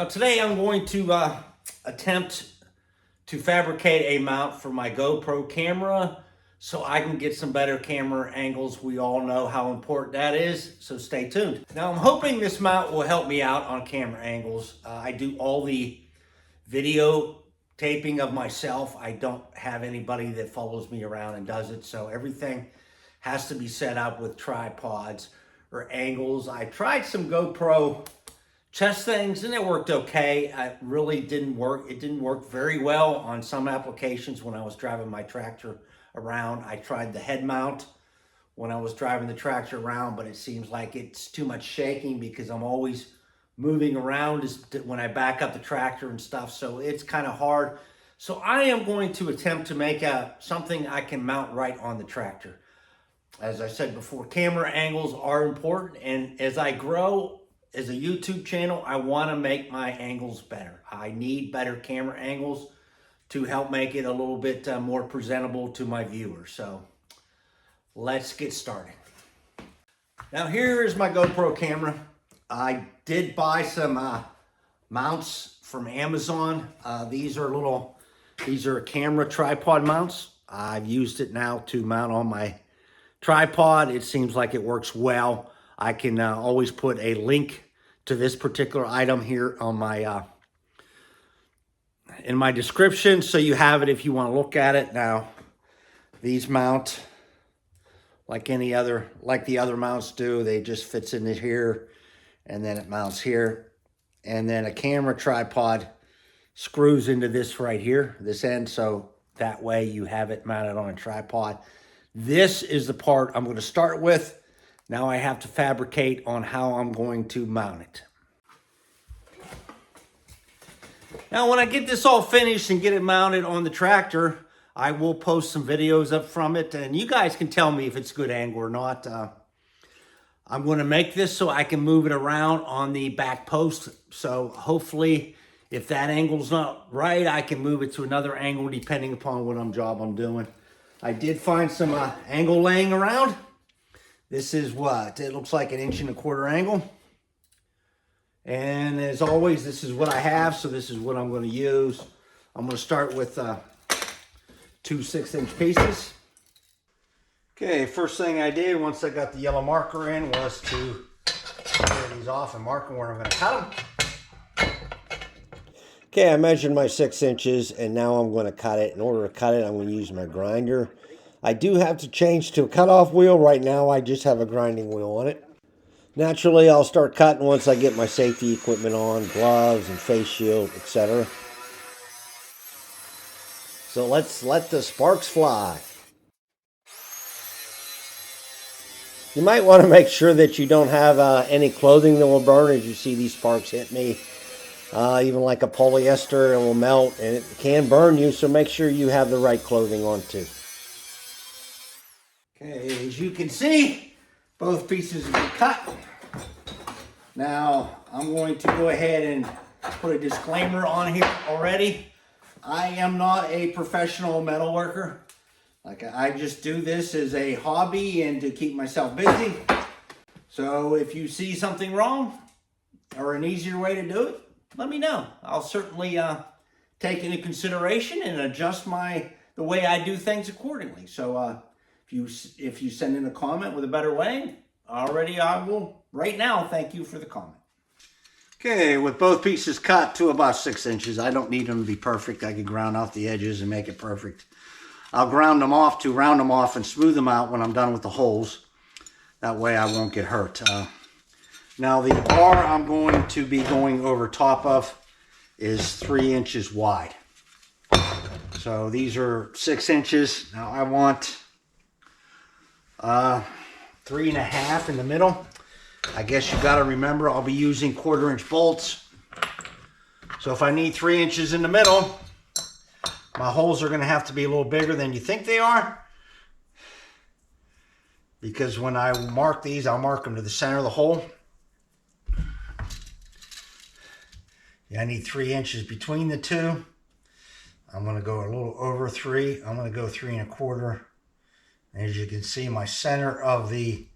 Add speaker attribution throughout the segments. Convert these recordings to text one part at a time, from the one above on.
Speaker 1: Now today I'm going to attempt to fabricate a mount for my GoPro camera so I can get some better camera angles. We all know how important that is, so stay tuned. Now I'm hoping this mount will help me out on camera angles. I do all the video taping of myself. I don't have anybody that follows me around and does it, so everything has to be set up with tripods or angles. I tried some GoPro chest things and it worked okay. It really didn't work. It didn't work very well on some applications when I was driving my tractor around. I tried the head mount when I was driving the tractor around, but it seems like it's too much shaking because I'm always moving around when I back up the tractor and stuff, so it's kind of hard. So I am going to attempt to make something I can mount right on the tractor. As I said before, camera angles are important, and as I grow as a YouTube channel, I want to make my angles better. I need better camera angles to help make it a little bit more presentable to my viewers. So let's get started. Now here is my GoPro camera. I did buy some mounts from Amazon. These are camera tripod mounts. I've used it now to mount on my tripod. It seems like it works well. I can always put a link to this particular item here on my in my description, so you have it if you want to look at it. Now, these mount like the other mounts do. They just fits in here, and then it mounts here, and then a camera tripod screws into this right here, this end, so that way you have it mounted on a tripod. This is the part I'm going to start with. Now I have to fabricate on how I'm going to mount it. Now when I get this all finished and get it mounted on the tractor, I will post some videos up from it, and you guys can tell me if it's good angle or not. I'm going to make this so I can move it around on the back post. So hopefully if that angle's not right, I can move it to another angle depending upon what job I'm doing. I did find some angle laying around. This is what it looks like, 1.25 inch angle. And as always, this is what I have, so this is what I'm going to use. I'm going to start with 2 6-inch pieces. Okay, first thing I did once I got the yellow marker in was to tear these off and mark them where I'm going to cut them. Okay, I measured my 6 inches and now I'm going to cut it. In order to cut it, I'm going to use my grinder. I do have to change to a cutoff wheel. Right now, I just have a grinding wheel on it. Naturally, I'll start cutting once I get my safety equipment on, gloves and face shield, etc. So let's let the sparks fly. You might want to make sure that you don't have any clothing that will burn. As you see these sparks hit me. Even like a polyester, it will melt and it can burn you, so make sure you have the right clothing on too. Okay, as you can see, both pieces have been cut. Now, I'm going to go ahead and put a disclaimer on here already. I am not a professional metal worker. I just do this as a hobby and to keep myself busy. So if you see something wrong or an easier way to do it, let me know. I'll certainly take into consideration and adjust the way I do things accordingly. So if you send in a comment with a better way, I will right now thank you for the comment. Okay, with both pieces cut to about 6 inches, I don't need them to be perfect. I can ground out the edges and make it perfect. I'll round them off and smooth them out when I'm done with the holes. That way I won't get hurt. Now the bar I'm going to be going over top of is 3 inches wide. So these are 6 inches. Now I want 3.5 in the middle. I guess you got to remember I'll be using 1/4 inch bolts. So if I need 3 inches in the middle, my holes are going to have to be a little bigger than you think they are. Because when I mark these, I'll mark them to the center of the hole. Yeah, I need 3 inches between the two. I'm going to go a little over 3. I'm going to go 3 1/4. As you can see, my center of the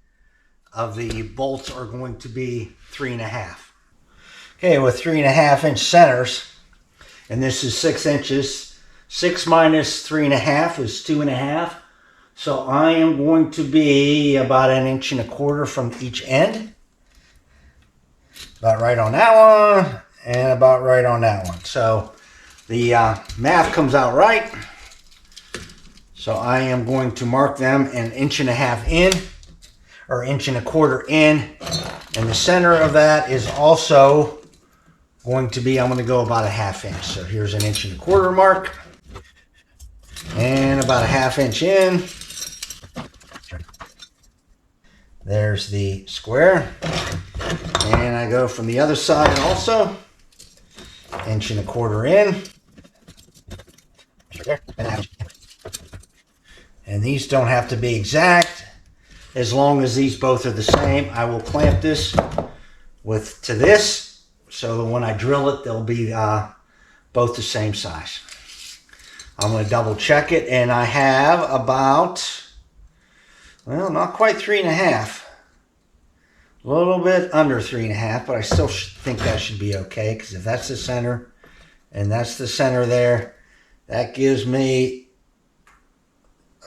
Speaker 1: bolts are going to be 3.5. Okay, with 3.5 inch centers, and this is 6 inches. 6 minus 3.5 is 2.5. So I am going to be about 1.25 inches from each end. About right on that one, and about right on that one. So the math comes out right. So I am going to mark them 1.5 inches in, or 1.25 inches in. And the center of that is also going to be, I'm going to go about 1/2 inch. So here's 1.25 inch mark. And about 1/2 inch in. There's the square. And I go from the other side also. 1.25 inch in. And these don't have to be exact. As long as these both are the same, I will clamp this to this. So that when I drill it, they'll be both the same size. I'm going to double check it, and I have about, well, not quite 3.5. A little bit under 3.5, but I still think that should be okay, because if that's the center and that's the center there, that gives me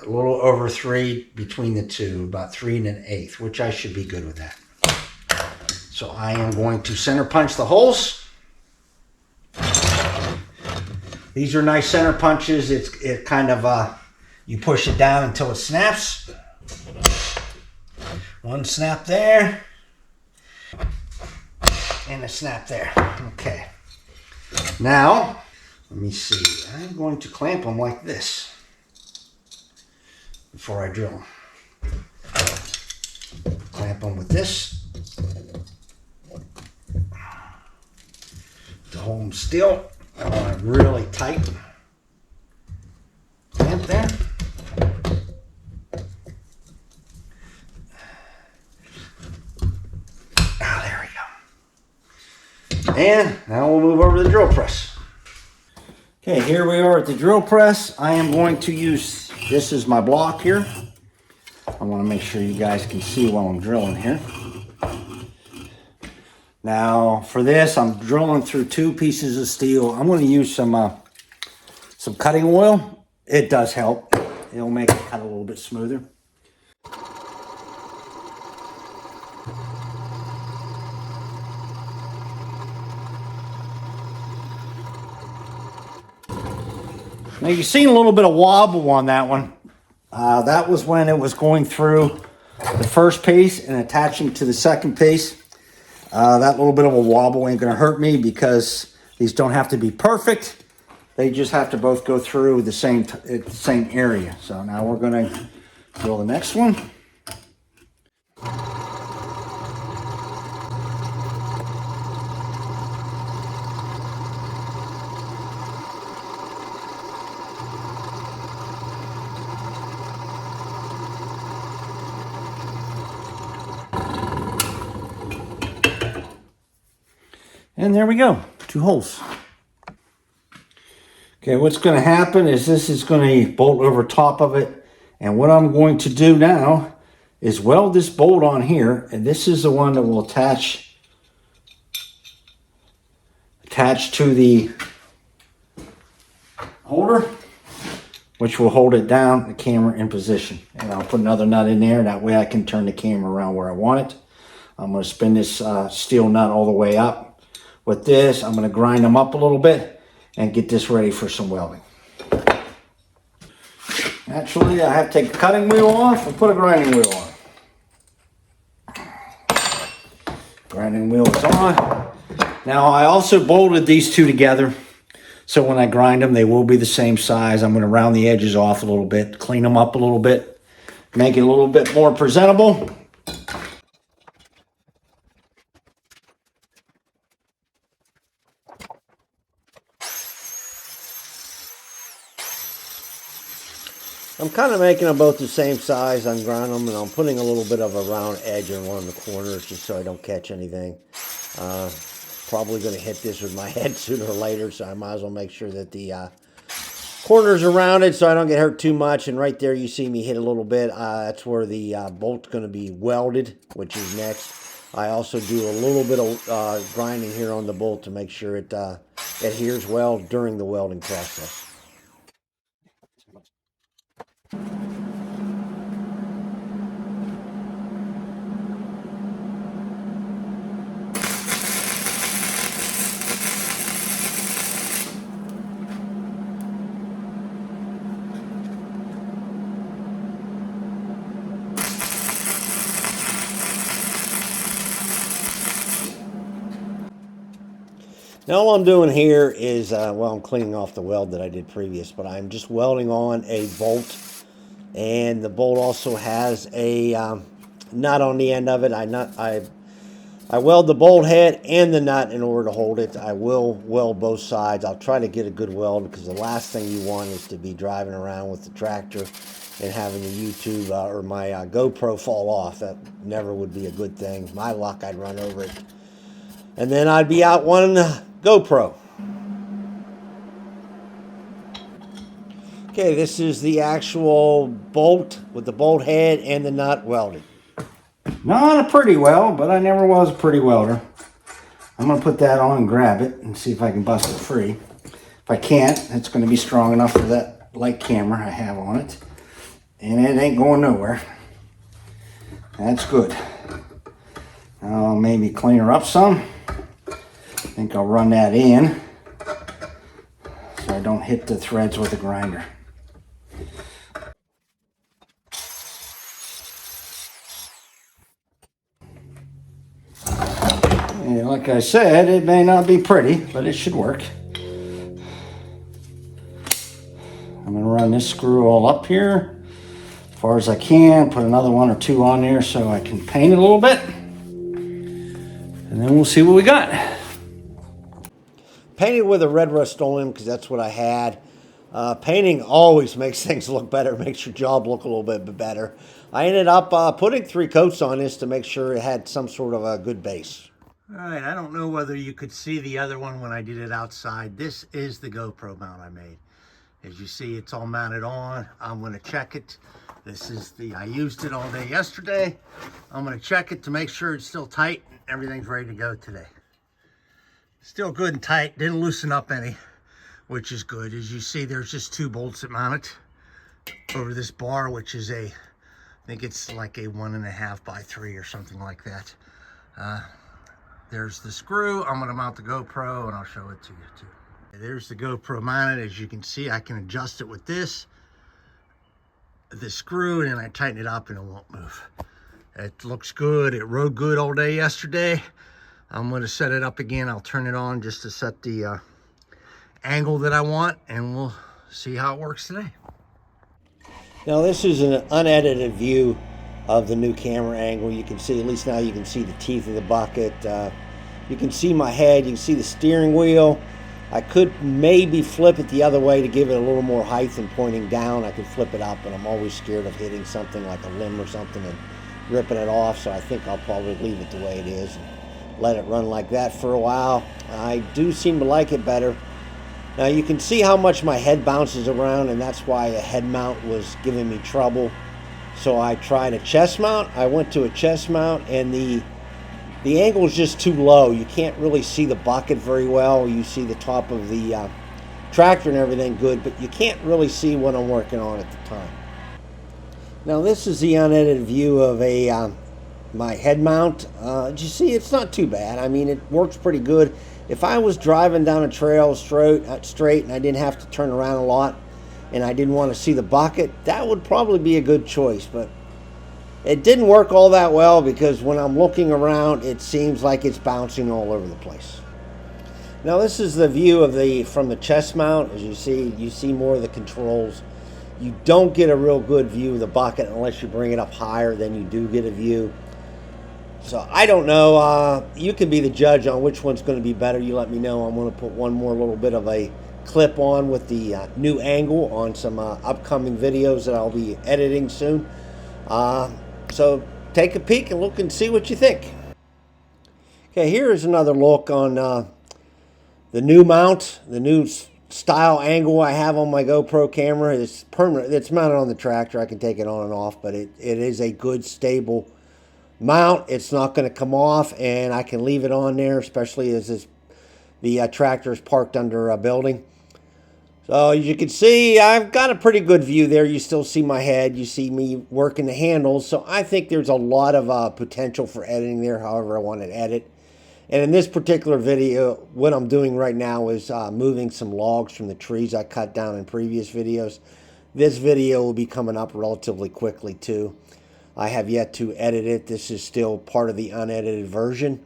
Speaker 1: a little over 3 between the two, about 3 1/8, which I should be good with that. So I am going to center punch the holes. These are nice center punches. It kind of, you push it down until it snaps. One snap there. And a snap there. Okay. Now, let me see. I'm going to clamp them like this before I drill them. Clamp them with this to hold them still. I want it really tight. Clamp there. There we go. And now we'll move over to the drill press. Okay, here we are at the drill press. I am going to use, this is my block here. I want to make sure you guys can see while I'm drilling here. Now for this, I'm drilling through 2 pieces of steel. I'm going to use some cutting oil. It does help. It'll make it cut a little bit smoother. Now you've seen a little bit of wobble on that one. That was when it was going through the first piece and attaching to the second piece. That little bit of a wobble ain't gonna hurt me because these don't have to be perfect. They just have to both go through the same area. So now we're gonna drill the next one. And there we go, 2 holes. Okay, what's going to happen is this is going to bolt over top of it. And what I'm going to do now is weld this bolt on here. And this is the one that will attach to the holder, which will hold it down, the camera in position. And I'll put another nut in there. That way I can turn the camera around where I want it. I'm going to spin this steel nut all the way up. With this, I'm going to grind them up a little bit and get this ready for some welding. Actually, I have to take the cutting wheel off and put a grinding wheel on. Grinding wheel is on. Now, I also bolted these 2 together, so when I grind them, they will be the same size. I'm going to round the edges off a little bit, clean them up a little bit, make it a little bit more presentable. I'm kind of making them both the same size. I'm grinding them, and I'm putting a little bit of a round edge on one of the corners just so I don't catch anything. Probably going to hit this with my head sooner or later, so I might as well make sure that the corners are rounded so I don't get hurt too much. And right there you see me hit a little bit. That's where the bolt's going to be welded, which is next.
Speaker 2: I also do a little bit of grinding here on the bolt to make sure it adheres well during the welding process. Now all I'm doing here is, well, I'm cleaning off the weld that I did previous, but I'm just welding on a bolt, and the bolt also has a nut on the end of it. I weld the bolt head and the nut in order to hold it. I will weld both sides. I'll try to get a good weld, because the last thing you want is to be driving around with the tractor and having the YouTube or my GoPro fall off. That never would be a good thing. My luck, I'd run over it, and then I'd be out one GoPro. Okay, this is the actual bolt with the bolt head and the nut welded.
Speaker 1: Not a pretty weld, but I never was a pretty welder. I'm going to put that on and grab it and see if I can bust it free. If I can't, it's going to be strong enough for that light camera I have on it. And it ain't going nowhere. That's good. I'll maybe clean her up some. I think I'll run that in so I don't hit the threads with the grinder. And like I said, it may not be pretty, but it should work. I'm going to run this screw all up here as far as I can, put another one or two on there so I can paint it a little bit. And then we'll see what we got.
Speaker 2: Painted with a red Rust-Oleum because that's what I had. Painting always makes things look better, makes your job look a little bit better. I ended up putting 3 coats on this to make sure it had some sort of a good base. All right, I don't know whether you could see the other one when I did it outside. This is the GoPro mount I made. As you see, it's all mounted on. I'm going to check it. This is I used it all day yesterday. I'm going to check it to make sure it's still tight. Everything's ready to go today. Still good and tight, didn't loosen up any, which is good. As you see, there's just 2 bolts that mount it over this bar, which is I think it's like a 1.5 by 3 or something like that. There's the screw. I'm gonna mount the GoPro and I'll show it to you too. There's the GoPro mounted. As you can see, I can adjust it with this screw, and then I tighten it up and it won't move. It looks good. It rode good all day yesterday. I'm going to set it up again. I'll turn it on just to set the angle that I want, and we'll see how it works today. Now this is an unedited view of the new camera angle. You can see, at least now you can see the teeth of the bucket. You can see my head, you can see the steering wheel. I could maybe flip it the other way to give it a little more height and pointing down. I could flip it up, but I'm always scared of hitting something like a limb or something and ripping it off, so I think I'll probably leave it the way it is and let it run like that for a while. I do seem to like it better. Now you can see how much my head bounces around, and that's why a head mount was giving me trouble. So I tried a chest mount. I went to a chest mount, and the angle is just too low. You can't really see the bucket very well. You see the top of the tractor and everything good, but you can't really see what I'm working on at the time. Now this is the unedited view of my head mount. You see, it's not too bad. I mean, it works pretty good. If I was driving down a trail straight and I didn't have to turn around a lot and I didn't want to see the bucket, that would probably be a good choice. But it didn't work all that well, because when I'm looking around, it seems like it's bouncing all over the place. Now this is the view of from the chest mount. As you see more of the controls. You don't get a real good view of the bucket unless you bring it up higher, then you do get a view. So I don't know. You can be the judge on which one's going to be better. You let me know. I'm going to put one more little bit of a clip on with the new angle on some upcoming videos that I'll be editing soon. So take a peek and look and see what you think. Okay, here is another look on the new mount, the new style angle I have on my GoPro camera. It's permanent. It's mounted on the tractor. I can take it on and off, but it is a good, stable mount. It's not going to come off, and I can leave it on there, especially as the tractor is parked under a building. So as you can see, I've got a pretty good view there. You still see my head. You see me working the handles. So I think there's a lot of potential for editing there, however I want to edit. And in this particular video, what I'm doing right now is moving some logs from the trees I cut down in previous videos. This video will be coming up relatively quickly too. I have yet to edit it. This is still part of the unedited version.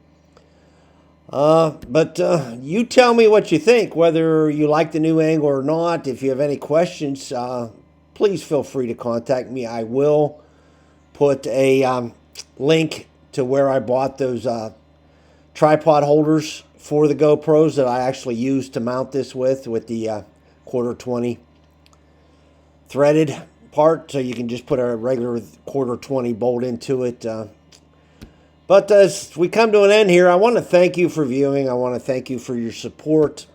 Speaker 2: But you tell me what you think, whether you like the new angle or not. If you have any questions, please feel free to contact me. I will put a link to where I bought those tripod holders for the GoPros that I actually used to mount this with the quarter 20 threaded part. So you can just put a regular quarter 20 bolt into it. But as we come to an end here, I want to thank you for viewing. I want to thank you for your support.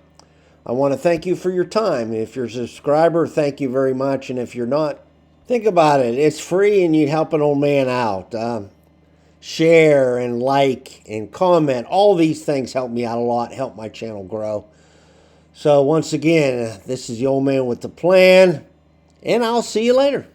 Speaker 2: I want to thank you for your time. If you're a subscriber, thank you very much. And if you're not, think about it. It's free and you help an old man out. Share and like and comment. All these things help me out a lot, help my channel grow. So once again, this is the old man with the plan, and I'll see you later.